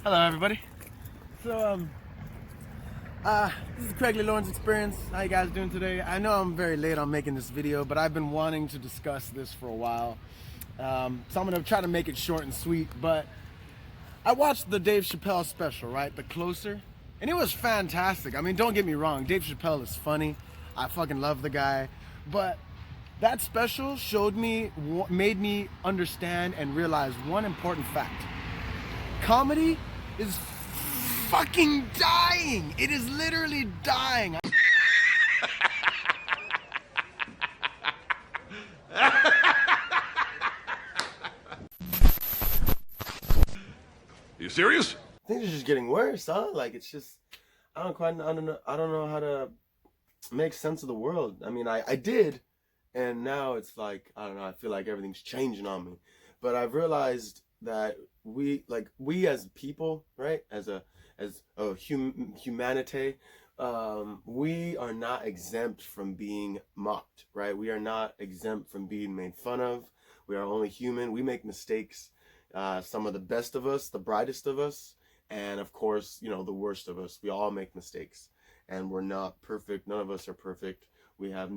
Hello, everybody. So, this is the Craigley Lawrence Experience. How you guys doing today? I know I'm very late on making this video, but I've been wanting to discuss this for a while. So I'm gonna try to make it short and sweet, but I watched the Dave Chappelle special, right? The Closer. And it was fantastic. I mean, don't get me wrong, Dave Chappelle is funny. I fucking love the guy. But that special showed me, made me understand and realize one important fact. Comedy is fucking dying. It is literally dying. You serious? Things are just getting worse, huh? Like, it's just, I don't know how to make sense of the world. I mean, I did, and now it's like, I don't know, I feel like everything's changing on me. But I've realized that we as people, right, as humanity, we are not exempt from being mocked, right? We are not exempt from being made fun of. We are only human. We make mistakes. Some of the best of us, the brightest of us, and of course, you know, the worst of us. We all make mistakes, and we're not perfect. None of us are perfect. We have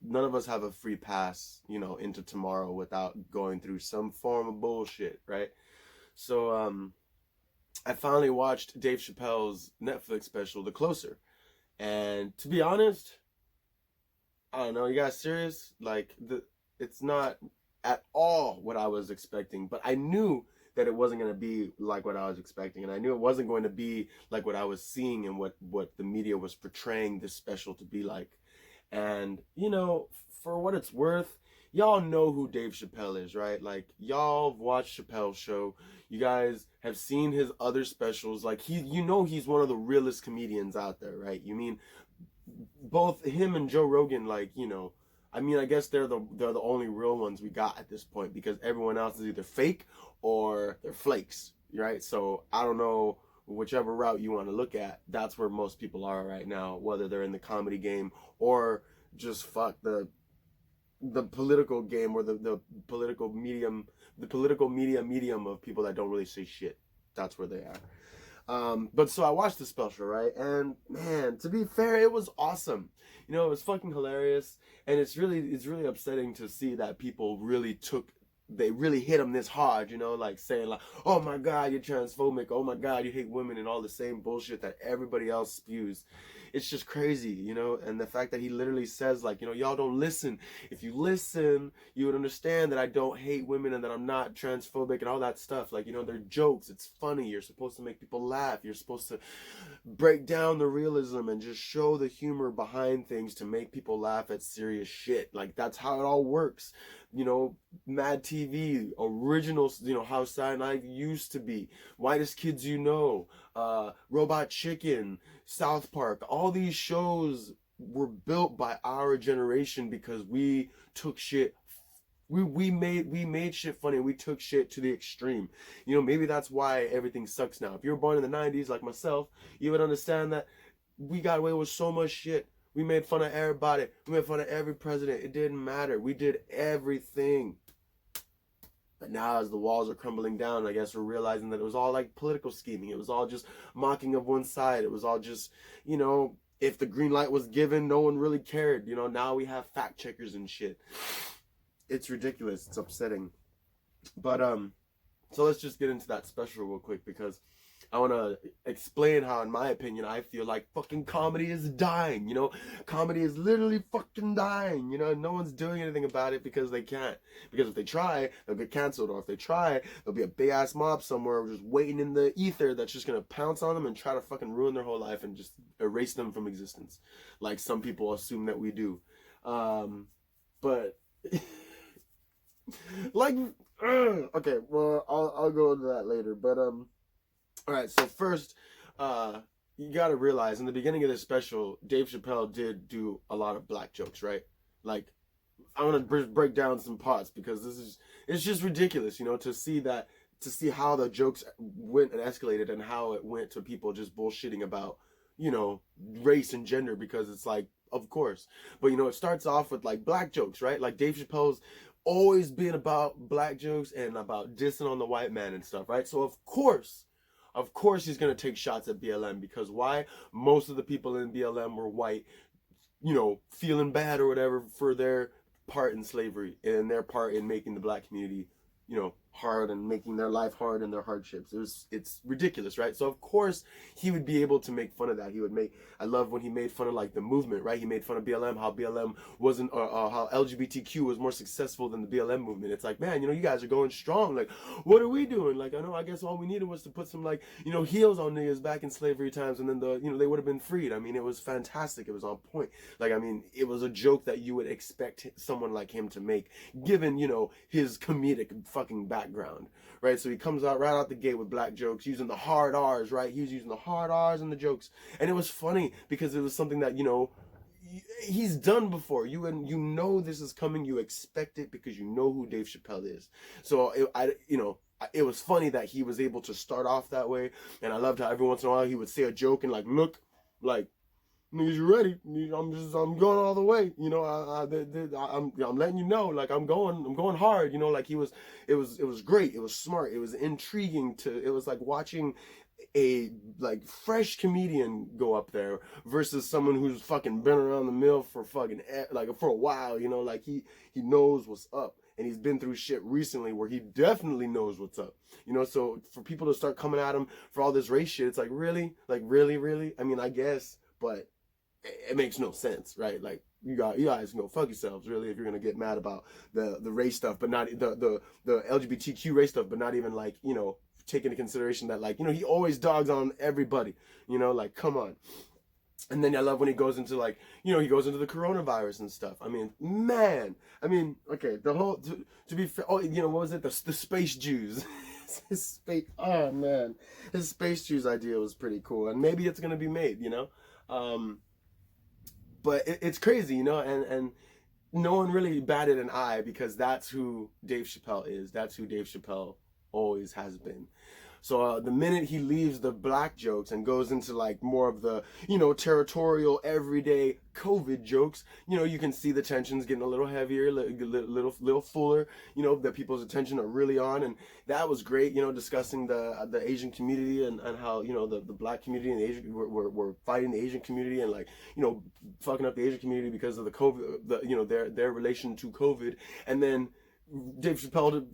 none of us have a free pass, you know, into tomorrow without going through some form of bullshit, right? So, I finally watched Dave Chappelle's Netflix special, The Closer. And to be honest, I don't know, you guys serious? Like, it's not at all what I was expecting, but I knew that it wasn't going to be like what I was expecting, and I knew it wasn't going to be like what I was seeing and what the media was portraying this special to be like. And, you know, for what it's worth, y'all know who Dave Chappelle is, right? Like, y'all have watched Chappelle's show. You guys have seen his other specials. Like, you know he's one of the realest comedians out there, right? You mean, both him and Joe Rogan, like, you know, I mean, I guess they're the only real ones we got at this point, because everyone else is either fake or they're flakes, right? So I don't know, whichever route you want to look at, that's where most people are right now, whether they're in the comedy game or just fuck the political game, or the political medium, the political media medium of people that don't really say shit. That's where they are. But so I watched the special, right? And man, to be fair, it was awesome. You know, it was fucking hilarious. And it's really upsetting to see that people they really hit him this hard, you know, like saying like, oh my God, you're transphobic. Oh my God, you hate women, and all the same bullshit that everybody else spews. It's just crazy, you know, and the fact that he literally says, like, you know, y'all don't listen. If you listen, you would understand that I don't hate women and that I'm not transphobic and all that stuff. Like, you know, they're jokes. It's funny. You're supposed to make people laugh. You're supposed to break down the realism and just show the humor behind things to make people laugh at serious shit. Like, that's how it all works. You know, Mad TV, originals, you know, how Saturday Night used to be, Whitest Kids You Know, Robot Chicken, South Park. All these shows were built by our generation because we took shit. We made shit funny. We took shit to the extreme. You know, maybe that's why everything sucks now. If you were born in the 90s like myself, you would understand that we got away with so much shit. We made fun of everybody. We made fun of every president. It didn't matter. We did everything. But now, as the walls are crumbling down, I guess we're realizing that it was all like political scheming. It was all just mocking of one side. It was all just, you know, if the green light was given, no one really cared. You know, now we have fact checkers and shit. It's ridiculous. It's upsetting. But, so let's just get into that special real quick, because I want to explain how, in my opinion, I feel like fucking comedy is dying, you know? Comedy is literally fucking dying, you know? No one's doing anything about it because they can't. Because if they try, they'll get canceled. Or if they try, there'll be a big-ass mob somewhere just waiting in the ether that's just going to pounce on them and try to fucking ruin their whole life and just erase them from existence. Like some people assume that we do. But... like... okay, well, I'll go into that later. But, alright, so first, you gotta realize, in the beginning of this special, Dave Chappelle did do a lot of black jokes, right? Like, I want to break down some parts, because it's just ridiculous, you know, to see how the jokes went and escalated, and how it went to people just bullshitting about, you know, race and gender, because it's like, of course. But, you know, it starts off with, like, black jokes, right? Like, Dave Chappelle's always been about black jokes and about dissing on the white man and stuff, right? So of course he's gonna take shots at BLM, because why? Most of the people in BLM were white, feeling bad or whatever for their part in slavery and their part in making the black community, hard and making their life hard and their hardships. It's ridiculous, right? So of course he would be able to make fun of that. I love when he made fun of like the movement, right? He made fun of BLM, how BLM wasn't, how LGBTQ was more successful than the BLM movement. It's like, man, you guys are going strong. Like, what are we doing? Like, I guess all we needed was to put some like, heels on niggas back in slavery times, and then they would have been freed. I mean, it was fantastic. It was on point. Like, I mean, it was a joke that you would expect someone like him to make, given, his comedic fucking background, right? So he comes out right out the gate with black jokes, using the hard R's, right? He was using the hard R's in the jokes, and it was funny because it was something that he's done before. You this is coming. You expect it because you know who Dave Chappelle is. So it was funny that he was able to start off that way, and I loved how every once in a while he would say a joke and like look like, niggas, you ready? I'm going all the way. I'm letting you know, like I'm going hard. Like it was great. It was smart. It was intriguing it was like watching a like fresh comedian go up there versus someone who's fucking been around the mill for for a while. Like he knows what's up. And he's been through shit recently where he definitely knows what's up. So for people to start coming at him for all this race shit, it's like, really? Like, really? I mean, I guess, but it makes no sense, right? Like, you guys can go fuck yourselves, really, if you're gonna get mad about the race stuff, but not the LGBTQ race stuff, but not even like, take into consideration that, like, he always dogs on everybody, like, come on. And then I love when he goes into like, he goes into the coronavirus and stuff. I mean, man, okay, the whole, to be fair, what was it? The space Jews. Oh man, his space Jews idea was pretty cool, and maybe it's gonna be made, but it's crazy, and no one really batted an eye because that's who Dave Chappelle is. That's who Dave Chappelle always has been. So the minute he leaves the black jokes and goes into like more of the, territorial, everyday COVID jokes, you can see the tensions getting a little heavier, little fuller, that people's attention are really on. And that was great, discussing the Asian community and how, the black community and the Asian, were fighting the Asian community and like, fucking up the Asian community because of the COVID, their relation to COVID. And then Dave Chappelle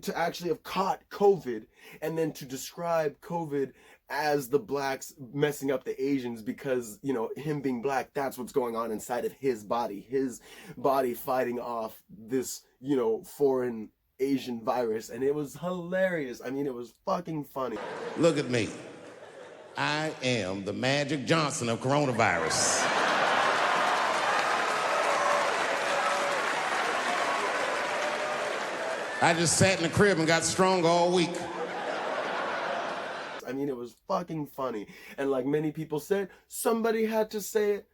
to actually have caught COVID, and then to describe COVID as the blacks messing up the Asians because, him being black, that's what's going on inside of his body fighting off this, foreign Asian virus. And it was hilarious. I mean, it was fucking funny. Look at me. I am the Magic Johnson of coronavirus. I just sat in the crib and got strong all week. I mean, it was fucking funny. And like many people said, somebody had to say it.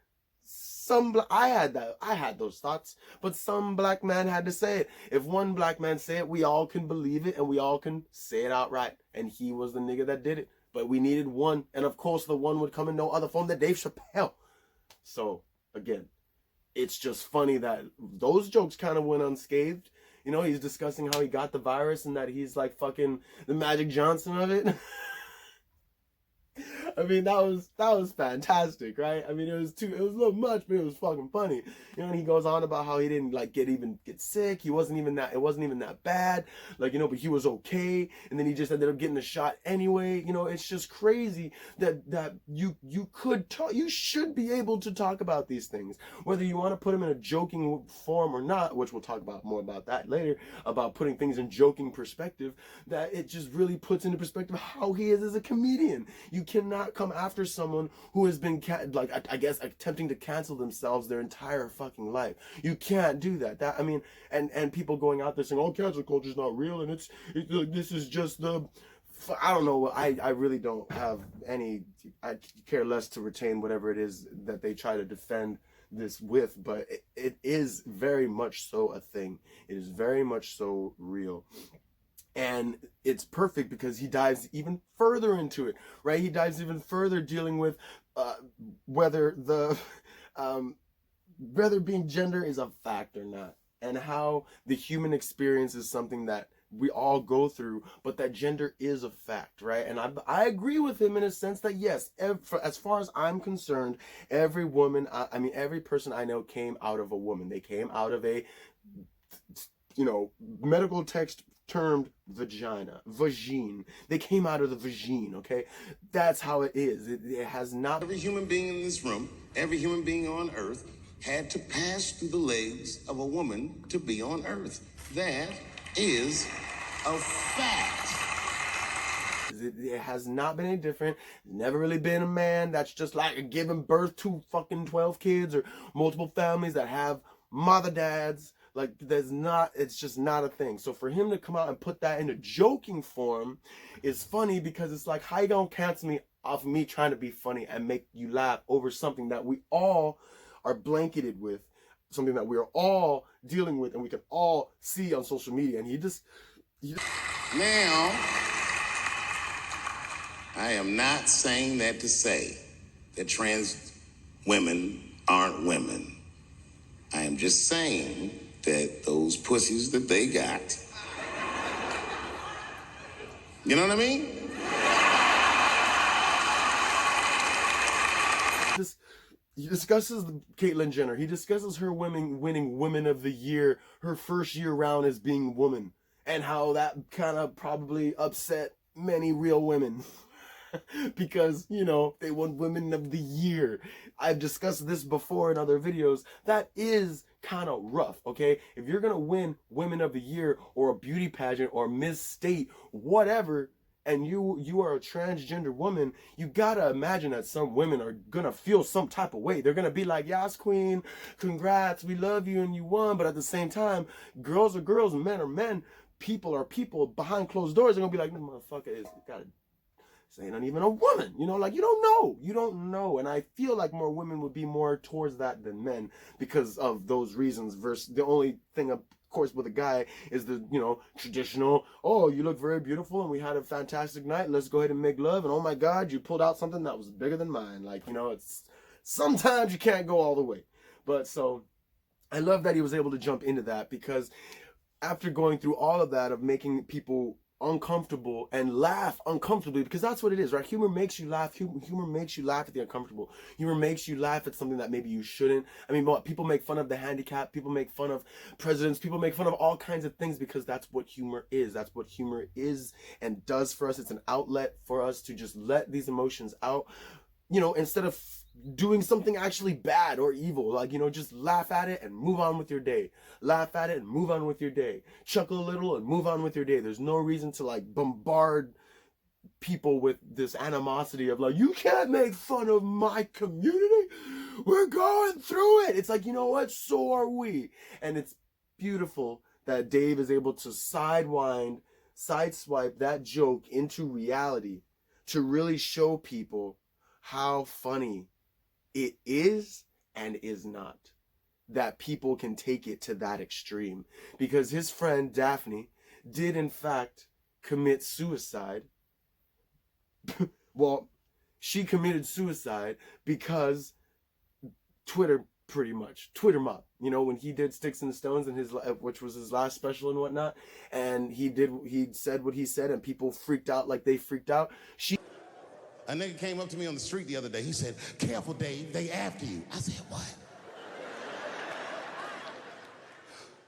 I had those thoughts, but some black man had to say it. If one black man say it, we all can believe it and we all can say it outright. And he was the nigga that did it. But we needed one. And of course, the one would come in no other form than Dave Chappelle. So again, it's just funny that those jokes kind of went unscathed. He's discussing how he got the virus and that he's like fucking the Magic Johnson of it. I mean, that was fantastic, right? I mean, it was a little much, but it was fucking funny. And he goes on about how he didn't like get sick. It wasn't even that bad. Like, but he was okay. And then he just ended up getting the shot anyway. It's just crazy that you should be able to talk about these things. Whether you want to put them in a joking form or not, which we'll talk about more about that later, about putting things in joking perspective, that it just really puts into perspective how he is as a comedian. You cannot come after someone who has been I guess attempting to cancel themselves their entire fucking life. You can't do that. And people going out there saying, "Oh, cancel culture is not real," and this is just the. I don't know. I really don't have any. I care less to retain whatever it is that they try to defend this with, but it is very much so a thing. It is very much so real. And it's perfect because he dives even further into it, right? He dives even further dealing with whether being gender is a fact or not. and how the human experience is something that we all go through, but that gender is a fact, right? And I agree with him in a sense that yes, as far as I'm concerned, every woman, I mean, every person I know came out of a woman. They came out of a, medical text termed vagine. They came out of the vagine, okay? That's how it is. It has not... Every human being in this room, every human being on earth had to pass through the legs of a woman to be on earth. That is a fact. It has not been any different. Never really been a man that's just like giving birth to fucking 12 kids or multiple families that have mother dads. Like, it's just not a thing. So for him to come out and put that in a joking form is funny, because it's like, how you gonna cancel me off of me trying to be funny and make you laugh over something that we all are blanketed with, something that we are all dealing with and we can all see on social media. And he just... Now, I am not saying that to say that trans women aren't women. I am just saying that those pussies that they got, you know what I mean? He discusses Caitlyn Jenner. He discusses her winning Women of the Year, her first year round as being woman, and how that kind of probably upset many real women. Because, they won Women of the Year. I've discussed this before in other videos. That is kind of rough, okay? If you're gonna win Women of the Year or a beauty pageant or Miss State, whatever, and you are a transgender woman, you gotta imagine that some women are gonna feel some type of way. They're gonna be like, yes, queen, congrats, we love you and you won. But at the same time, girls are girls, men are men, people are people. Behind closed doors, they're gonna be like, no, motherfucker is gotta say not even a woman, you don't know. And I feel like more women would be more towards that than men because of those reasons. Versus the only thing, of course, with a guy is the, traditional, oh, you look very beautiful and we had a fantastic night, let's go ahead and make love, and oh my God, you pulled out something that was bigger than mine. Like, it's sometimes you can't go all the way. But so I love that he was able to jump into that, because after going through all of that of making people uncomfortable and laugh uncomfortably, because that's what it is, right? Humor makes you laugh. Humor makes you laugh at the uncomfortable. Humor makes you laugh at something that maybe you shouldn't. I mean, people make fun of the handicapped, people make fun of presidents, people make fun of all kinds of things, because that's what humor is. That's what humor is and does for us. It's an outlet for us to just let these emotions out, instead of doing something actually bad or evil. Like, just laugh at it and move on with your day. Laugh at it and move on with your day. Chuckle a little and move on with your day. There's no reason to like bombard people with this animosity of like, you can't make fun of my community, we're going through it. It's like, you know what, so are we. And it's beautiful that Dave is able to sideswipe that joke into reality to really show people how funny it is and is not, that people can take it to that extreme. Because his friend Daphne did in fact commit suicide. Well, she committed suicide because Twitter, pretty much Twitter mob, when he did Sticks and Stones and which was his last special and whatnot, and he said what he said and people freaked out like they freaked out. A nigga came up to me on the street the other day. He said, careful, Dave, they after you. I said, what?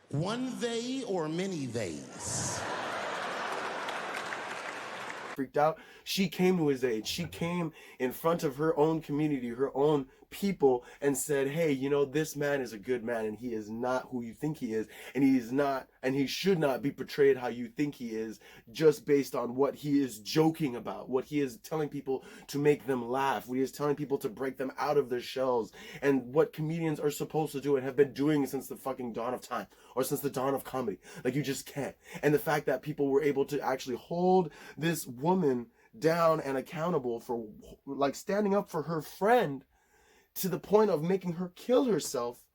One they or many theys? Freaked out. She came to his aid. She came in front of her own community, her own people, and said, hey, this man is a good man and he is not who you think he is, and he should not be portrayed how you think he is, just based on what he is joking about, what he is telling people to make them laugh, what he is telling people to break them out of their shells, and what comedians are supposed to do and have been doing since the fucking dawn of time, or since the dawn of comedy. Like, you just can't. And the fact that people were able to actually hold this woman down and accountable for like standing up for her friend to the point of making her kill herself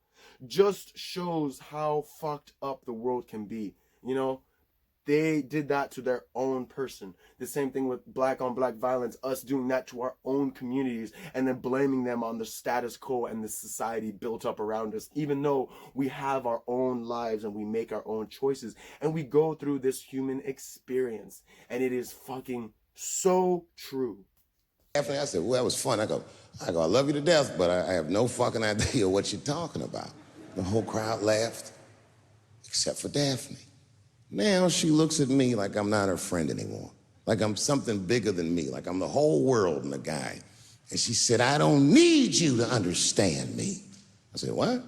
just shows how fucked up the world can be. They did that to their own person. The same thing with black on black violence, us doing that to our own communities and then blaming them on the status quo and the society built up around us, even though we have our own lives and we make our own choices and we go through this human experience. And it is fucking so true. Daphne, I said, well, that was fun. I go, I love you to death, but I have no fucking idea what you're talking about. The whole crowd laughed, except for Daphne. Now she looks at me like I'm not her friend anymore, like I'm something bigger than me, like I'm the whole world and a guy. And she said, I don't need you to understand me. I said, what?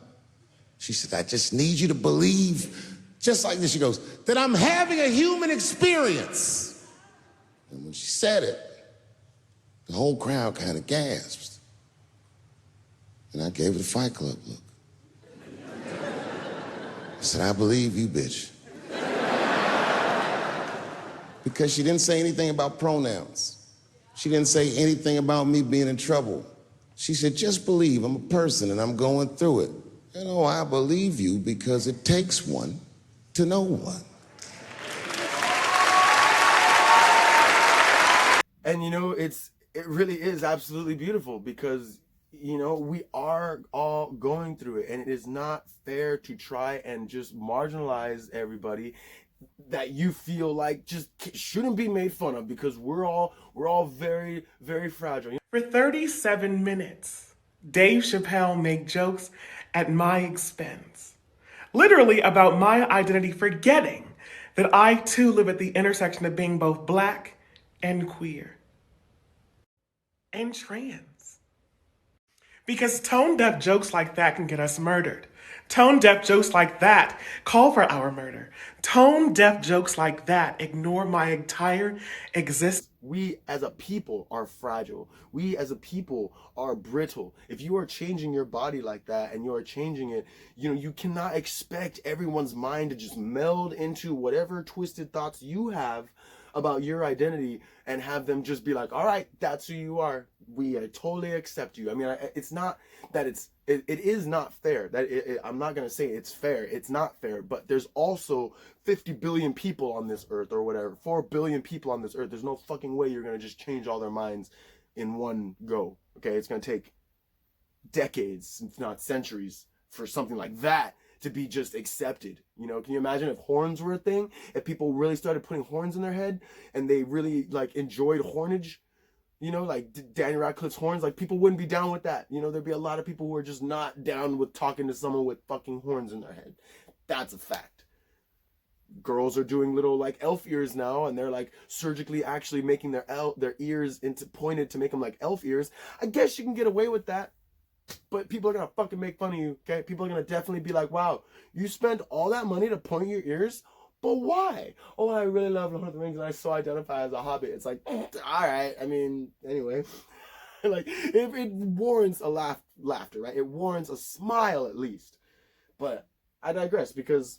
She said, I just need you to believe, just like this, she goes, that I'm having a human experience. And when she said it, the whole crowd kind of gasped. And I gave her the Fight Club look. I said, I believe you, bitch. Because she didn't say anything about pronouns. She didn't say anything about me being in trouble. She said, just believe I'm a person and I'm going through it. You know, I believe you because it takes one to know one. And you know, it really is absolutely beautiful because, you know, we are all going through it, and it is not fair to try and just marginalize everybody that you feel like just shouldn't be made fun of, because we're all very, very fragile. For 37 minutes, Dave Chappelle made jokes at my expense, literally about my identity, forgetting that I too live at the intersection of being both black and queer and trans. Because tone-deaf jokes like that can get us murdered. Tone-deaf jokes like that call for our murder. Tone-deaf jokes like that ignore my entire existence. We as a people are fragile. We as a people are brittle. If you are changing your body like that and you are changing it, you know, you cannot expect everyone's mind to just meld into whatever twisted thoughts you have about your identity and have them just be like, all right, that's who you are. We totally accept you. I mean, it's not that it is not fair. I'm not going to say it's fair. It's not fair. But there's also 50 billion people on this earth, or whatever, 4 billion people on this earth. There's no fucking way you're going to just change all their minds in one go. Okay, it's going to take decades, if not centuries, for something like that to be just accepted. You know, can you imagine if horns were a thing? If people really started putting horns in their head and they really like enjoyed hornage, you know, like Daniel Radcliffe's horns, like people wouldn't be down with that. You know, there'd be a lot of people who are just not down with talking to someone with fucking horns in their head. That's a fact. Girls are doing little like elf ears now, and they're like surgically actually making their ears into pointed to make them like elf ears. I guess you can get away with that. But people are going to fucking make fun of you, okay? People are going to definitely be like, wow, you spent all that money to point your ears? But why? Oh, I really love Lord of the Rings and I so identify as a hobbit. It's like, all right. I mean, anyway. Like, it warrants a laughter, right? It warrants a smile at least. But I digress, because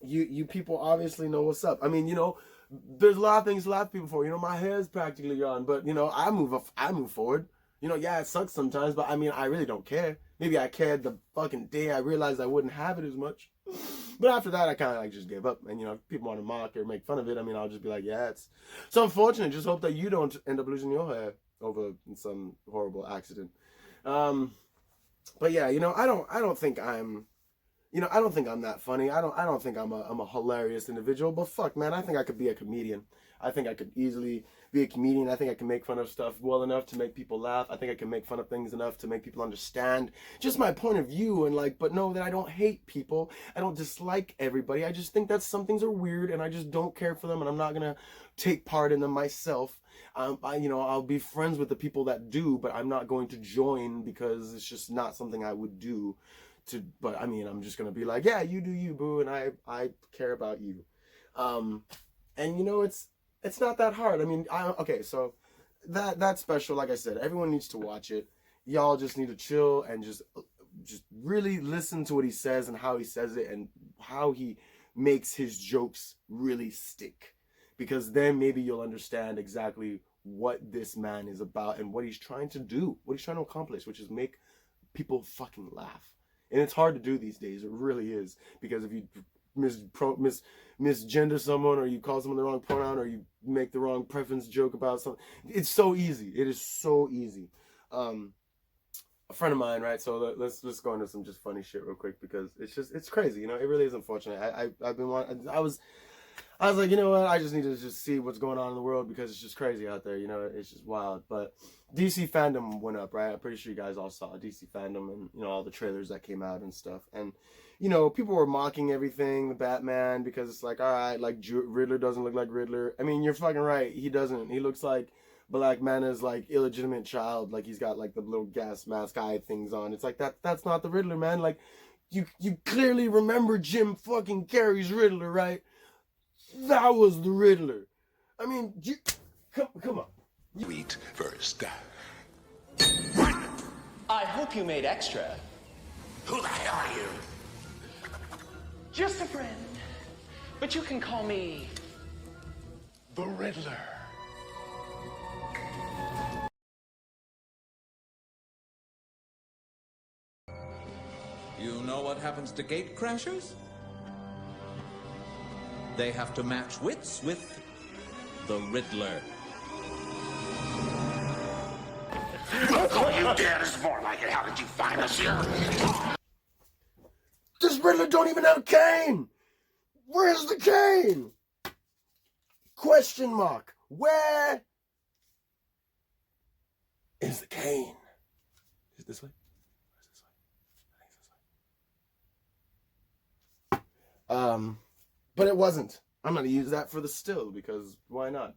you people obviously know what's up. I mean, you know, there's a lot of things to laugh at people for. You know, my hair's practically gone, but, you know, I move forward. You know, yeah, it sucks sometimes, but I mean, I really don't care. Maybe I cared the fucking day I realized I wouldn't have it as much. But after that, I kind of like just gave up. And, you know, if people want to mock or make fun of it, I mean, I'll just be like, yeah, it's so unfortunate. Just hope that you don't end up losing your hair over some horrible accident. But yeah, you know, I don't think I'm that funny. I don't think I'm a hilarious individual. But fuck, man, I think I could be a comedian. I think I could easily be a comedian. I think I can make fun of stuff well enough to make people laugh. I think I can make fun of things enough to make people understand just my point of view, and like, but know that I don't hate people. I don't dislike everybody. I just think that some things are weird and I just don't care for them, and I'm not gonna take part in them myself. I'll be friends with the people that do, but I'm not going to join because it's just not something I would do. But I mean, I'm just gonna be like, yeah, you do you, boo, and I care about you. And you know, it's not that hard. I mean, okay, so that special, like I said, everyone needs to watch it. Y'all just need to chill and just really listen to what he says and how he says it and how he makes his jokes really stick. Because then maybe you'll understand exactly what this man is about and what he's trying to do, what he's trying to accomplish, which is make people fucking laugh. And it's hard to do these days. It really is. Because if you misgender someone, or you call someone the wrong pronoun, or you make the wrong preference joke about something. It's so easy. It is so easy. A friend of mine, right? So let's go into some just funny shit real quick, because it's crazy. You know, it really is unfortunate. I was like, you know what? I just need to just see what's going on in the world, because it's just crazy out there. You know, it's just wild. But DC FanDumb went up, right? I'm pretty sure you guys all saw DC FanDumb and, you know, all the trailers that came out and stuff. And, you know, people were mocking everything, the Batman, because it's like, all right, like Riddler doesn't look like Riddler. I mean, you're fucking right. He doesn't. He looks like Black Mana's like illegitimate child. Like, he's got like the little gas mask eye things on. It's like, that's not the Riddler, man. Like, you clearly remember Jim fucking Carrey's Riddler, right? That was the Riddler. I mean, come on. Eat first. I hope you made extra. Who the hell are you? Just a friend. But you can call me The Riddler. You know what happens to gate crashers? They have to match wits with the Riddler. Oh, you dead is more like it. How did you find us here? This Riddler don't even have a cane. Where's the cane? Question mark. Where is the cane? Is it this way? Or is it this way? I think it's this way. But it wasn't. I'm gonna use that for the still, because why not?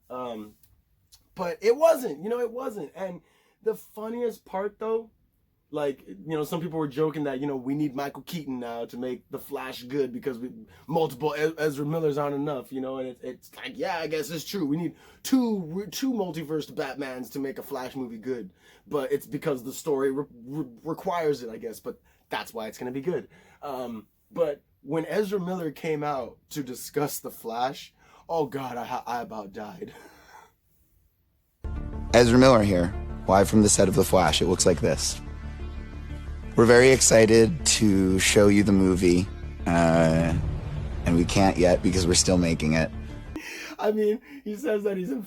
But it wasn't. You know, it wasn't. And the funniest part, though, like, you know, some people were joking that, you know, we need Michael Keaton now to make the Flash good, because multiple Ezra Millers aren't enough, you know. And it's like, yeah, I guess it's true. We need two multiverse Batmans to make a Flash movie good, but it's because the story requires it, I guess. But that's why it's gonna be good. But when Ezra Miller came out to discuss the Flash, oh god, I about died. Ezra Miller here, live from the set of The Flash. It looks like this. We're very excited to show you the movie, and we can't yet because we're still making it. I mean, he says that he's in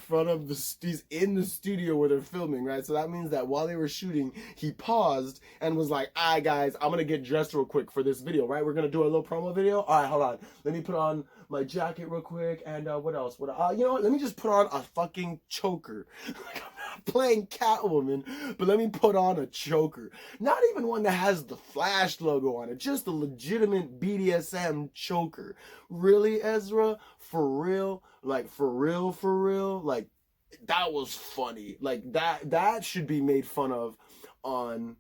in the studio where they're filming, right? So that means that while they were shooting, he paused and was like, all right, guys, I'm going to get dressed real quick for this video, right? We're going to do a little promo video. All right, hold on. Let me put on my jacket real quick. And what else? You know what? Let me just put on a fucking choker. Like, I'm not playing Catwoman, but let me put on a choker. Not even one that has the Flash logo on it. Just a legitimate BDSM choker. Really, Ezra? For real? Like, for real? Like, that was funny. Like, that should be made fun of on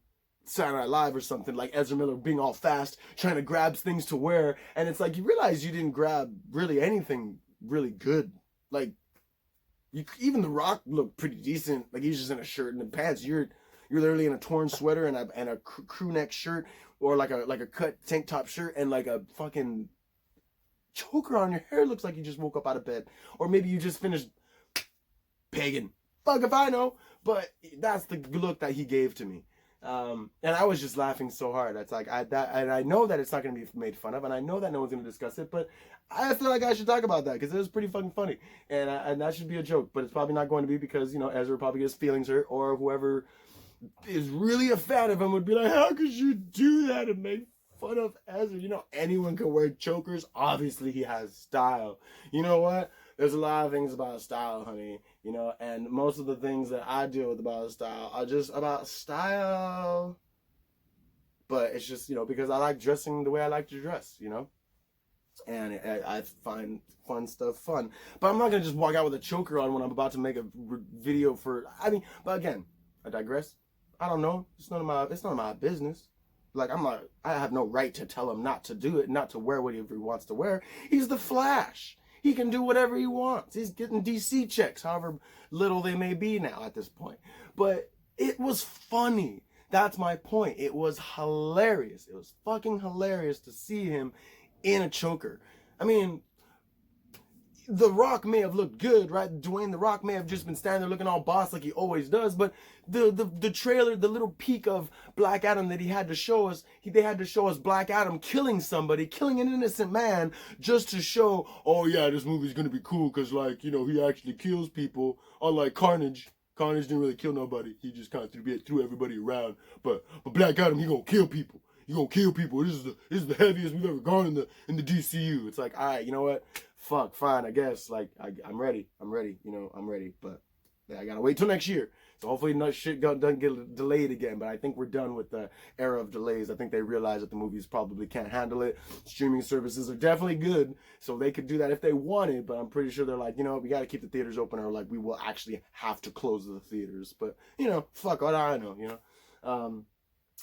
Saturday Night Live or something. Like, Ezra Miller being all fast, trying to grab things to wear. And it's like, you realize you didn't grab really anything really good. Like, even The Rock looked pretty decent. Like, he's just in a shirt and pants. You're literally in a torn sweater and a crew neck shirt, or like a cut tank top shirt, and like a fucking choker on your hair. Looks like you just woke up out of bed, or maybe you just finished pagan. Fuck if I know. But that's the look that he gave to me, and I was just laughing so hard. That's like and I know that it's not going to be made fun of, and I know that no one's going to discuss it, but I feel like I should talk about that because it was pretty fucking funny, and that should be a joke. But it's probably not going to be, because, you know, Ezra probably gets feelings hurt, or whoever is really a fan of him would be like, how could you do that and make fun of Ezra? You know, anyone can wear chokers. Obviously, he has style. You know what? There's a lot of things about style, honey. You know, and most of the things that I deal with about style are just about style. But it's just, you know, because I like dressing the way I like to dress, you know? And I find fun stuff fun. But I'm not going to just walk out with a choker on when I'm about to make a video for... but again, I digress. I don't know. It's none of my business. Like, I have no right to tell him not to do it, not to wear whatever he wants to wear. He's the Flash. He can do whatever he wants. He's getting DC checks, however little they may be now at this point. But it was funny. That's my point. It was hilarious. It was fucking hilarious to see him in a choker. I mean, The Rock may have looked good, right? Dwayne The Rock may have just been standing there looking all boss like he always does, but the trailer, the little peek of Black Adam that he had to show us, they had to show us Black Adam killing somebody, killing an innocent man, just to show, oh yeah, this movie's gonna be cool, because like, you know, he actually kills people, unlike Carnage. Carnage didn't really kill nobody, he just kind of threw everybody around, but Black Adam, he gonna kill people. You gonna kill people. This is the heaviest we've ever gone in the DCU. It's like, all right, you know what? Fuck, fine, I guess. Like, I'm ready. You know, I'm ready. But I gotta wait till next year. So hopefully no shit doesn't get delayed again. But I think we're done with the era of delays. I think they realize that the movies probably can't handle it. Streaming services are definitely good, so they could do that if they wanted. But I'm pretty sure they're like, you know, we gotta keep the theaters open, or like we will actually have to close the theaters. But you know, fuck, what I know, you know.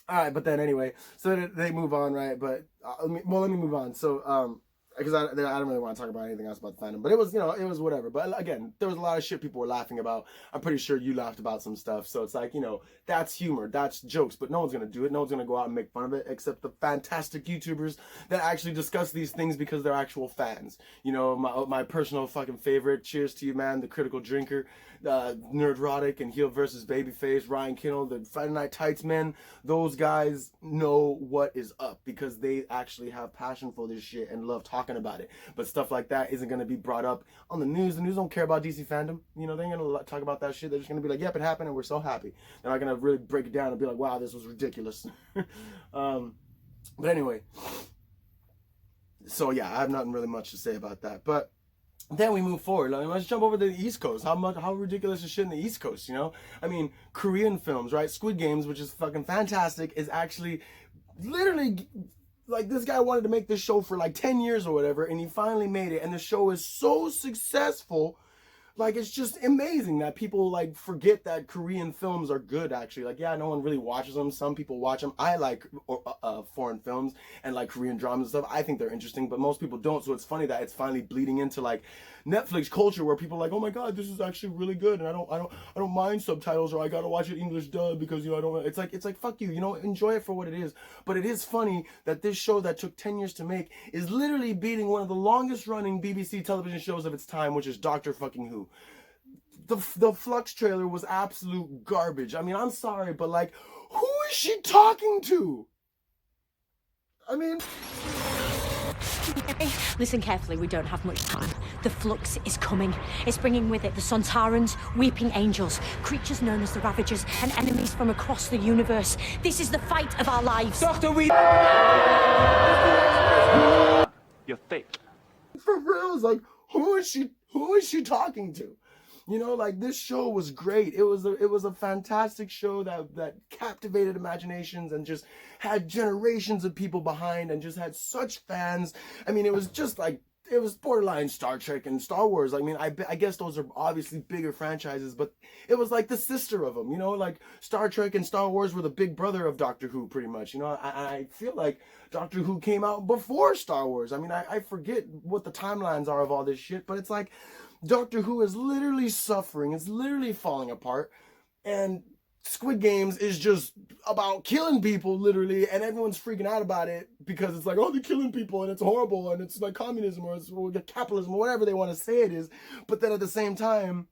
All right, but then anyway, so they move on, right? But let me move on. So because I don't really want to talk about anything else about the fandom, but it was, you know, it was whatever. But again, there was a lot of shit people were laughing about. I'm pretty sure you laughed about some stuff. So it's like, you know, that's humor, that's jokes, but no one's gonna do it. No one's gonna go out and make fun of it, except the fantastic YouTubers that actually discuss these things because they're actual fans. You know, my personal fucking favorite. Cheers to you, man. The Critical Drinker, Nerdrotic, and Heel versus Babyface, Ryan Kinnell, the Friday Night Tights men. Those guys know what is up because they actually have passion for this shit and love talking about it. But stuff like that isn't going to be brought up on the news. The news don't care about DC fandom. You know, they ain't going to talk about that shit. They're just going to be like, yep, it happened and we're so happy. They're not going to really break it down and be like, wow, this was ridiculous. But anyway, so yeah, I have nothing really much to say about that. But then we move forward. Like, let's jump over to the East Coast. How ridiculous is shit in the East Coast, you know? I mean, Korean films, right? Squid Games, which is fucking fantastic, is actually literally, like, this guy wanted to make this show for like 10 years or whatever, and he finally made it, and the show is so successful. Like, it's just amazing that people, like, forget that Korean films are good, actually. Like, yeah, no one really watches them. Some people watch them. I like foreign films and, like, Korean dramas and stuff. I think they're interesting, but most people don't. So it's funny that it's finally bleeding into, like, Netflix culture where people are like, oh my God, this is actually really good, and I don't mind subtitles, or I gotta watch it English dub because, you know, I don't. It's like fuck you, you know, enjoy it for what it is. But it is funny that this show that took 10 years to make is literally beating one of the longest running BBC television shows of its time, which is DoctorWho. The Flux trailer was absolute garbage. I mean, I'm sorry, but like, who is she talking to? I mean, listen carefully, we don't have much time. The Flux is coming. It's bringing with it the Sontarans, weeping angels, creatures known as the Ravagers, and enemies from across the universe. This is the fight of our lives. Doctor, you're fake. For real, it's like, who is she talking to? You know, like, this show was great. It was a fantastic show that captivated imaginations and just had generations of people behind and just had such fans. I mean, it was just like, it was borderline Star Trek and Star Wars. I mean, I guess those are obviously bigger franchises, but it was like the sister of them, you know, like Star Trek and Star Wars were the big brother of Doctor Who, pretty much. You know, I feel like Doctor Who came out before Star Wars. I mean, I forget what the timelines are of all this shit, but it's like Doctor Who is literally suffering, it's literally falling apart, and Squid Games is just about killing people, literally, and everyone's freaking out about it because it's like, oh, they're killing people, and it's horrible, and it's like communism, or it's capitalism, or whatever they want to say it is. But then at the same time,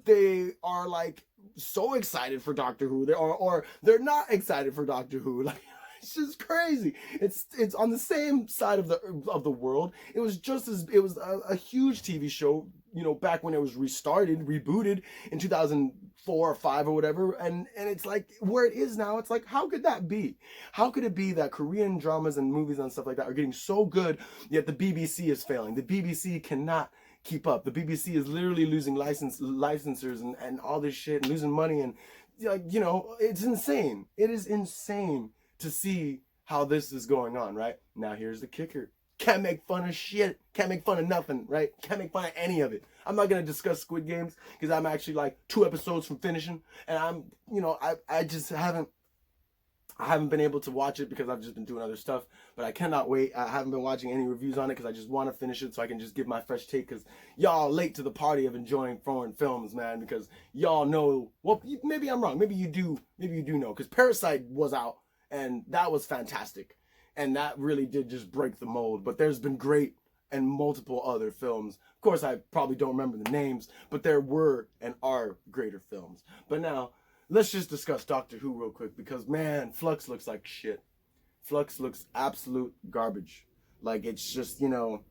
they are like so excited for Doctor Who, or they're not excited for Doctor Who. Like, it's just crazy. It's on the same side of the world. It was a huge TV show, you know, back when it was rebooted in 2004 or 5 or whatever, and it's like where it is now. It's like, how could that be? How could it be that Korean dramas and movies and stuff like that are getting so good, yet the BBC is failing? The BBC cannot keep up. The BBC is literally losing licensors and all this shit, and losing money, and, like, you know, it's insane. It is insane to see how this is going on, right? Now here's the kicker. Can't make fun of shit. Can't make fun of nothing, right? Can't make fun of any of it. I'm not going to discuss Squid Games because I'm actually like 2 episodes from finishing, and I'm, you know, I just haven't been able to watch it because I've just been doing other stuff, but I cannot wait. I haven't been watching any reviews on it because I just want to finish it so I can just give my fresh take, because y'all late to the party of enjoying foreign films, man, because y'all know, well, maybe I'm wrong. Maybe you do know, because Parasite was out, and that was fantastic. And that really did just break the mold. But there's been great and multiple other films. Of course, I probably don't remember the names, but there were and are greater films. But now, let's just discuss Doctor Who real quick, because man, Flux looks like shit. Flux looks absolute garbage. Like, it's just, you know,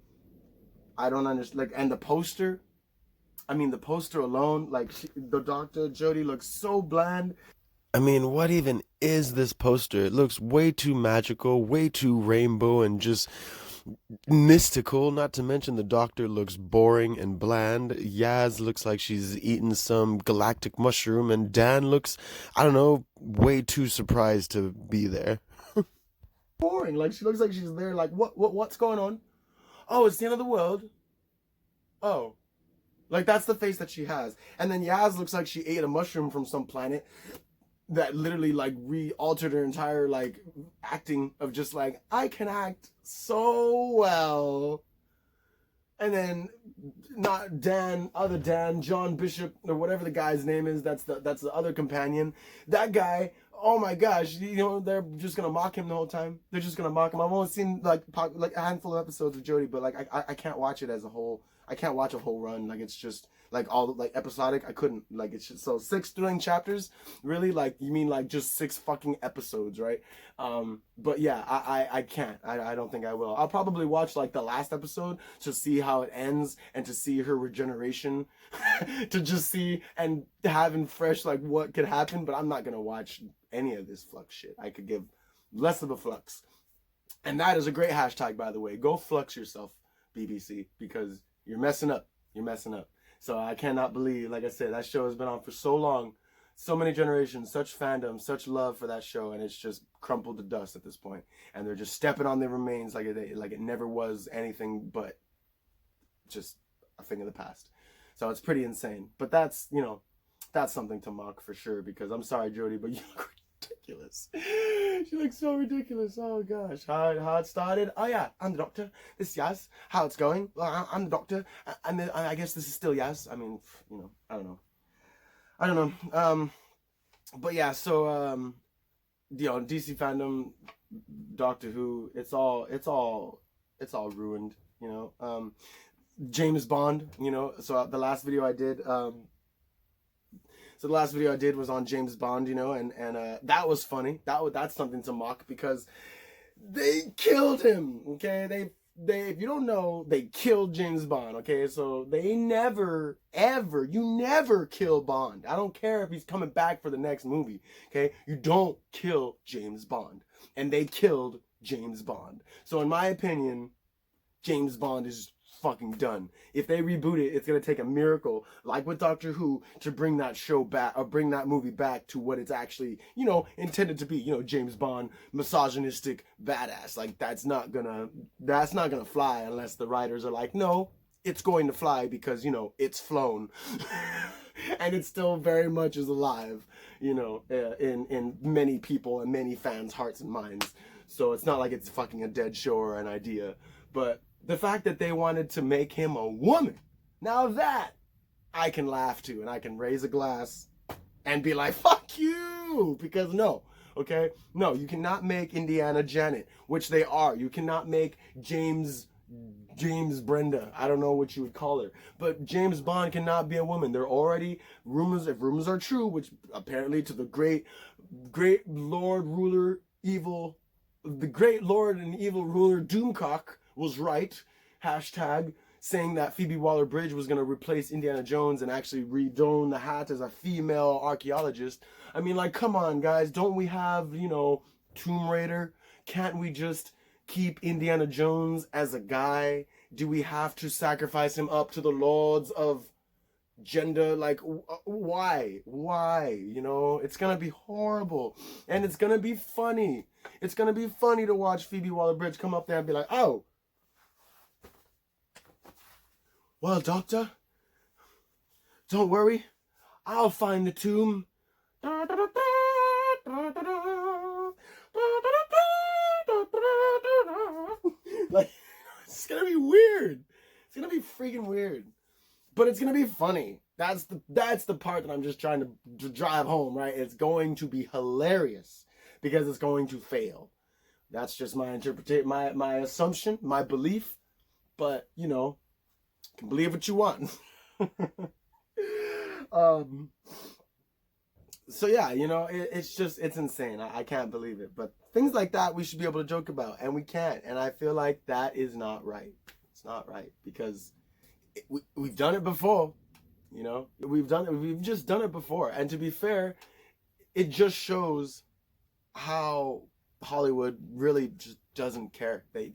I don't understand. Like, and the poster, I mean, the poster alone, like, the Doctor, Jodie, looks so bland. I mean, what even is this poster? It looks way too magical, way too rainbow, and just mystical. Not to mention the Doctor looks boring and bland. Yaz looks like she's eaten some galactic mushroom, and Dan looks, I don't know, way too surprised to be there. Boring. Like, she looks like she's there like, what's going on? Oh, it's the end of the world. Oh. Like, that's the face that she has. And then Yaz looks like she ate a mushroom from some planet that literally, like, re-altered her entire, like, acting of just, like, I can act so well. And then, not Dan, other Dan, John Bishop, or whatever the guy's name is, that's the other companion. That guy, oh my gosh, you know, they're just gonna mock him the whole time. They're just gonna mock him. I've only seen, like a handful of episodes of Jodie, but, like, I can't watch it as a whole. I can't watch a whole run. Like, it's just, like, all, like, episodic. I couldn't. Like, it's just, so 6 thrilling chapters? Really? Like, you mean, like, just 6 fucking episodes, right? But yeah, I can't. I don't think I will. I'll probably watch, like, the last episode to see how it ends and to see her regeneration. To just see and having fresh, like, what could happen. But I'm not gonna watch any of this Flux shit. I could give less of a Flux. And that is a great hashtag, by the way. Go Flux yourself, BBC, because you're messing up. You're messing up. So I cannot believe, like I said, that show has been on for so long, so many generations, such fandom, such love for that show, and it's just crumpled to dust at this point. And they're just stepping on their remains like it never was anything but just a thing of the past. So it's pretty insane. But that's, you know, that's something to mock for sure, because I'm sorry, Jodie, but you look ridiculous. She looks so ridiculous. Oh gosh. How it started? Oh yeah, I'm the Doctor. This is Yaz. How it's going? Well, I'm the Doctor. And then, I guess this is still Yaz. I mean, you know, I don't know. But yeah, so you know, DC fandom, Doctor Who, it's all ruined, you know. James Bond, you know, so the last video I did, was on James Bond, you know, and that was funny. That's something to mock, because they killed him, okay? They if you don't know, they killed James Bond, okay? So they never, ever, you never kill Bond. I don't care if he's coming back for the next movie, okay? You don't kill James Bond. And they killed James Bond. So in my opinion, James Bond is fucking done. If they reboot it, it's gonna take a miracle, like with Doctor Who, to bring that show back, or bring that movie back to what it's actually, you know, intended to be. You know, James Bond, misogynistic badass. Like, that's not gonna fly unless the writers are like, no, it's going to fly because, you know, it's flown. And it still very much is alive, you know, in many people and many fans' hearts and minds. So it's not like it's fucking a dead show or an idea. But the fact that they wanted to make him a woman, now that I can laugh to, and I can raise a glass and be like, fuck you, because no, okay? No, you cannot make Indiana Janet, which they are. You cannot make James Brenda. I don't know what you would call her. But James Bond cannot be a woman. There are already rumors, if rumors are true, which apparently to the great Lord ruler evil, the great Lord and evil ruler Doomcock was right, hashtag, saying that Phoebe Waller-Bridge was going to replace Indiana Jones and actually redon the hat as a female archaeologist. I mean, like, come on, guys. Don't we have, you know, Tomb Raider? Can't we just keep Indiana Jones as a guy? Do we have to sacrifice him up to the lords of gender? Like, why? You know, it's going to be horrible. And it's going to be funny. It's going to be funny to watch Phoebe Waller-Bridge come up there and be like, oh, well, Doctor, don't worry, I'll find the tomb. Like, it's gonna be weird. It's gonna be freaking weird, but it's gonna be funny. That's the part that I'm just trying to drive home, right? It's going to be hilarious because it's going to fail. That's just my interpretation, my assumption, my belief. but, you know, you can believe what you want. So yeah, you know, it's insane. I can't believe it. But things like that we should be able to joke about, and we can't. And I feel like that is not right. It's not right, because we've done it before, you know? We've just done it before. And to be fair, it just shows how Hollywood really just doesn't care. They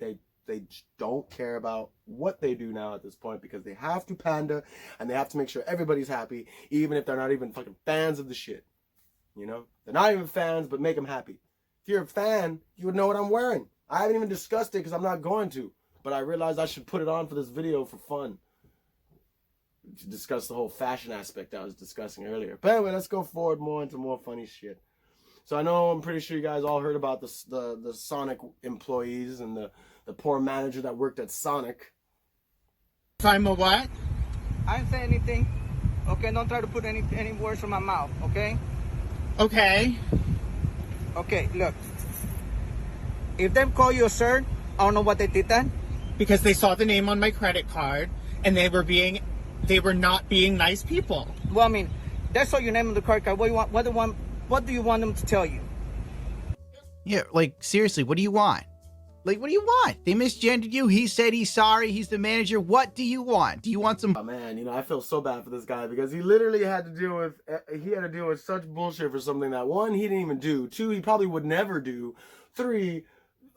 don't care about what they do now at this point, because they have to pander and they have to make sure everybody's happy, even if they're not even fucking fans of the shit. You know? They're not even fans, but make them happy. If you're a fan, you would know what I'm wearing. I haven't even discussed it because I'm not going to, but I realized I should put it on for this video for fun, to discuss the whole fashion aspect I was discussing earlier. But anyway, let's go forward more into more funny shit. So I'm pretty sure you guys all heard about the Sonic employees and the poor manager that worked at Sonic. If I'm a what? I didn't say anything. Okay, don't try to put any words in my mouth, okay? Okay. Okay, look. If them call you a sir, I don't know what they did then. Because they saw the name on my credit card and they were not being nice people. Well, I mean, they saw your name on the credit card. What do you want? What do you want them to tell you? Yeah, like, seriously, what do you want? Like, what do you want? They misgendered you. He said he's sorry. He's the manager. What do you want? Do you want some... Oh, man, you know, I feel so bad for this guy, because he literally had to deal with such bullshit for something that, one, he didn't even do. Two, he probably would never do. Three,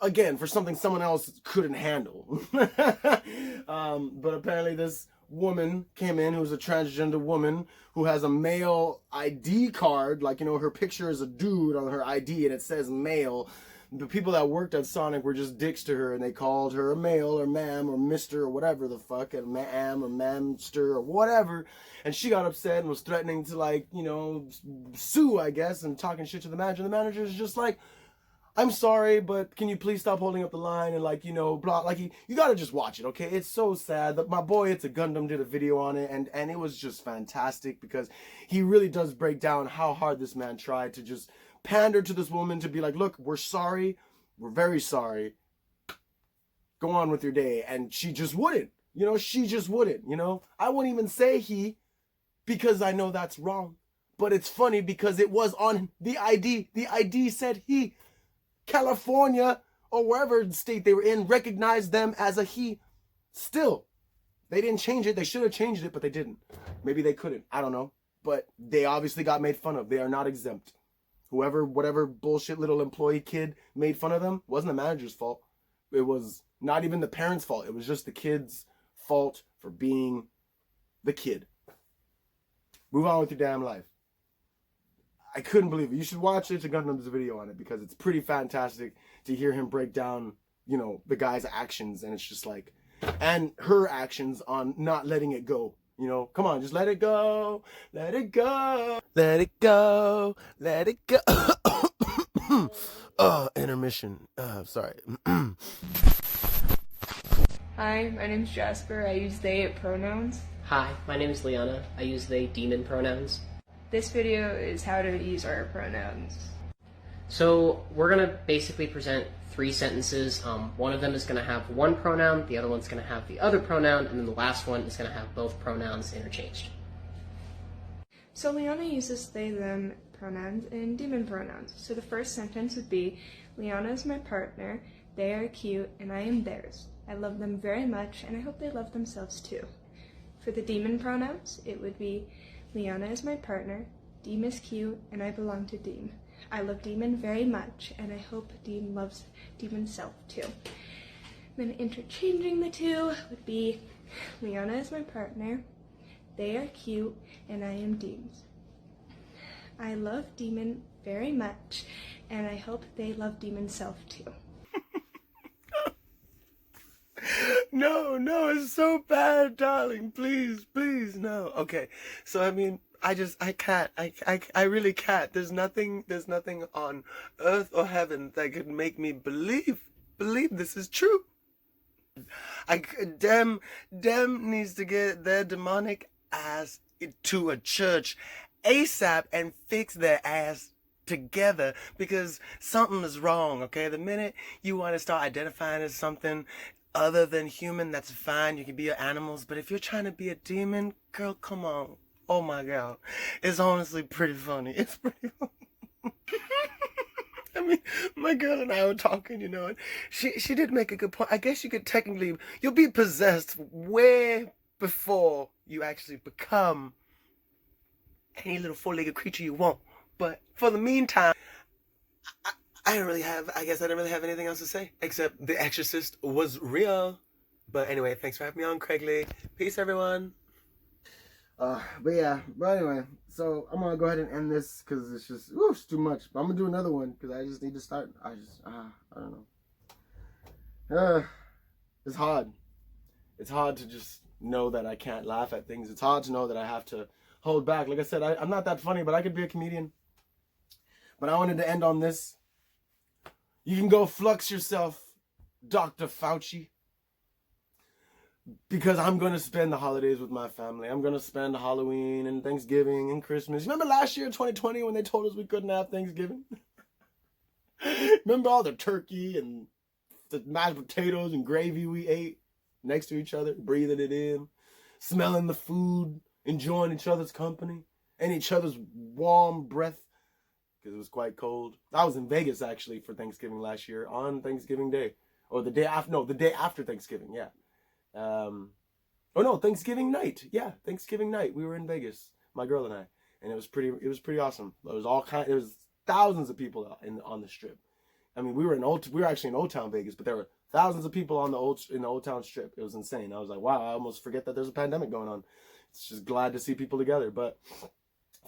again, for something someone else couldn't handle. But apparently this woman came in, who's a transgender woman, who has a male ID card, like, you know, her picture is a dude on her ID and it says male. The people that worked at Sonic were just dicks to her, and they called her a male or ma'am or mister or whatever the fuck, and ma'am or mamster or whatever, and she got upset and was threatening to, like, you know, sue, I guess, and talking shit to the manager. The manager is just like, I'm sorry, but can you please stop holding up the line, and, like, you know, blah, like, you gotta just watch it, okay? It's so sad. That my boy Itsagundam did a video on it, and it was just fantastic, because he really does break down how hard this man tried to just pander to this woman, to be like, look, we're sorry, we're very sorry, go on with your day. And she just wouldn't, you know, you know. I wouldn't even say he, because I know that's wrong, but it's funny because it was on the ID said he. California, or wherever state they were in, recognized them as a he. Still, they didn't change it. They should have changed it, but they didn't. Maybe they couldn't, I don't know, but they obviously got made fun of. They are not exempt. Whatever bullshit little employee kid made fun of them, wasn't the manager's fault. It was not even the parents' fault. It was just the kid's fault for being the kid. Move on with your damn life. I couldn't believe it. You should watch Itsagundam's video on it, because it's pretty fantastic to hear him break down, you know, the guy's actions, and it's just like, and her actions on not letting it go. You know, come on, just let it go, let it go, let it go, let it go. Intermission. Sorry. Hi, my name's Jasper. I use they pronouns. Hi, my name is Liana. I use they demon pronouns. This video is how to use our pronouns. So we're going to basically present 3 sentences. One of them is going to have one pronoun, the other one's going to have the other pronoun, and then the last one is going to have both pronouns interchanged. So Liana uses they, them pronouns and demon pronouns. So the first sentence would be, Liana is my partner, they are cute, and I am theirs. I love them very much, and I hope they love themselves too. For the demon pronouns, it would be, Liana is my partner, Deem is cute, and I belong to Deem. I love Demon very much, and I hope Deem loves Demon's self too. Then interchanging the two would be, Liana is my partner, they are cute, and I am Deem's. I love Demon very much, and I hope they love Demon's self too. No, it's so bad, darling. Please, no. Okay, so I mean, I can't. I really can't. There's nothing on earth or heaven that could make me believe this is true. Dem needs to get their demonic ass to a church ASAP and fix their ass together, because something is wrong, okay? The minute you want to start identifying as something other than human, that's fine. You can be animals. But if you're trying to be a demon, girl, come on. Oh my God. It's honestly pretty funny. It's pretty funny. I mean, my girl and I were talking, you know, and she did make a good point. I guess you could technically, you'll be possessed way before you actually become any little four-legged creature you want. But for the meantime, I didn't really have anything else to say, except The Exorcist was real. But anyway, thanks for having me on, Craigley. Peace, everyone. But anyway, so I'm gonna go ahead and end this because it's just, it's too much. But I'm gonna do another one because I just need to start. I don't know. It's hard. It's hard to just know that I can't laugh at things. It's hard to know that I have to hold back. Like I said, I'm not that funny, but I could be a comedian. But I wanted to end on this. You can go flux yourself, Dr. Fauci. Because I'm going to spend the holidays with my family. I'm going to spend Halloween and Thanksgiving and Christmas. Remember last year, 2020, when they told us we couldn't have Thanksgiving? Remember all the turkey and the mashed potatoes and gravy we ate next to each other, breathing it in, smelling the food, enjoying each other's company and each other's warm breath because it was quite cold. I was in Vegas, actually, for Thanksgiving last year on Thanksgiving Day. Or the day after, no, the day after Thanksgiving, yeah. Thanksgiving night. Yeah, Thanksgiving night. We were in Vegas, my girl and I, and it was pretty awesome. There was thousands of people on the strip. I mean, we were actually in Old Town Vegas, but there were thousands of people in the Old Town Strip. It was insane. I was like, wow, I almost forget that there's a pandemic going on. It's just glad to see people together. But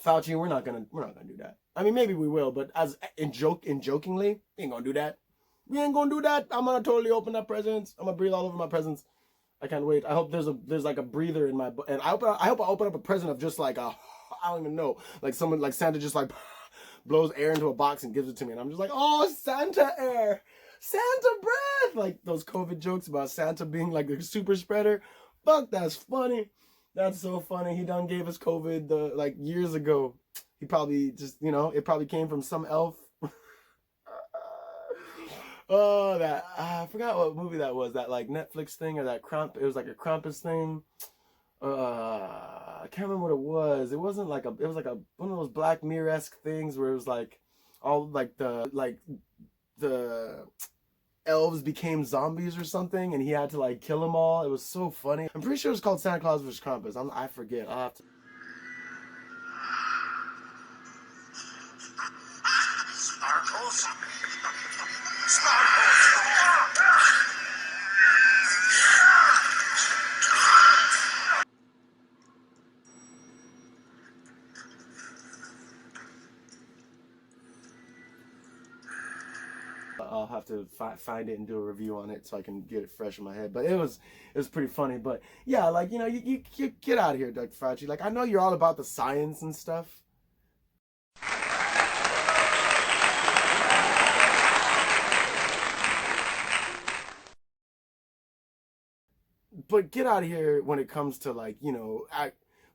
Fauci, we're not gonna do that. I mean, maybe we will, but jokingly, we ain't gonna do that. We ain't gonna do that. I'm gonna totally open up presents. I'm gonna breathe all over my presents. I can't wait. I hope there's like a breather in my, and I hope I open up a present of just like I don't even know, like someone, like Santa just like blows air into a box and gives it to me, and I'm just like, oh, Santa air, Santa breath, like those COVID jokes about Santa being like the super spreader. Fuck, that's funny. That's so funny. He done gave us COVID like years ago. He probably just, it probably came from some elf. Oh, I forgot what movie that was. That like Netflix thing or that it was like a Krampus thing. I can't remember what it was. It was like one of those Black Mirror-esque things where it was like all like the elves became zombies or something, and he had to like kill them all. It was so funny. I'm pretty sure it's called Santa Claus vs. Krampus. I forget. I'll have to. Sparkles. I'll have to find it and do a review on it so I can get it fresh in my head. But it was pretty funny. But yeah, like, you get out of here, Dr. Fauci. Like, I know you're all about the science and stuff. But get out of here when it comes to, like,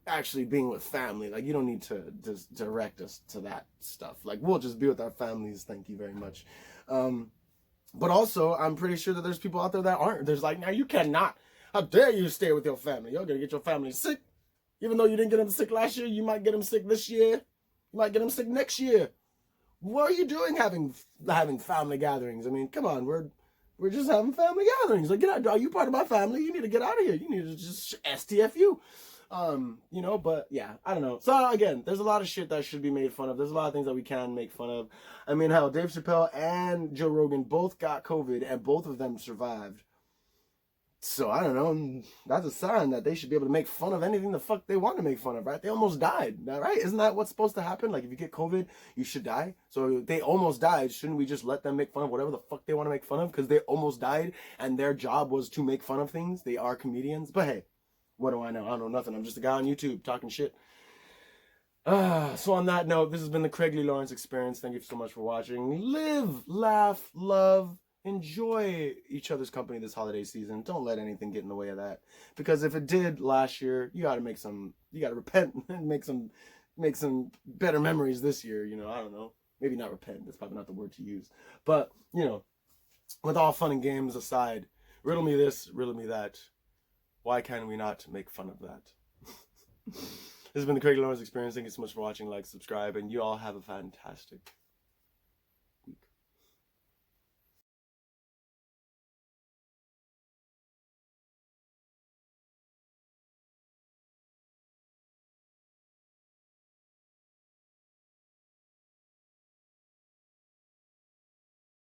actually being with family. Like, you don't need to just direct us to that stuff. Like, we'll just be with our families. Thank you very much. But also, I'm pretty sure that there's people out there that aren't. There's like, now you cannot. How dare you stay with your family? You're going to get your family sick. Even though you didn't get them sick last year, you might get them sick this year. You might get them sick next year. What are you doing having family gatherings? I mean, come on, we're just having family gatherings. Like, get out. Are you part of my family? You need to get out of here. You need to just STFU. But yeah, I don't know. So again, there's a lot of shit that should be made fun of. There's a lot of things that we can make fun of. I mean, hell, Dave Chappelle and Joe Rogan both got COVID and both of them survived. So I don't know. That's a sign that they should be able to make fun of anything the fuck they want to make fun of, right? They almost died, right? Isn't that what's supposed to happen? Like, if you get COVID, you should die. So if they almost died, shouldn't we just let them make fun of whatever the fuck they want to make fun of? Because they almost died and their job was to make fun of things. They are comedians. But hey, what do I know? I don't know nothing. I'm just a guy on YouTube talking shit. So on that note, this has been the Craigley Lawrence Experience. Thank you so much for watching. Live, laugh, love, enjoy each other's company this holiday season. Don't let anything get in the way of that. Because if it did last year, you got to repent and make some better memories this year. I don't know. Maybe not repent. That's probably not the word to use. But, with all fun and games aside, Riddle me this, riddle me that. Why can we not make fun of that? This has been the Craig Lawrence Experience. Thank you so much for watching. Like, subscribe, and you all have a fantastic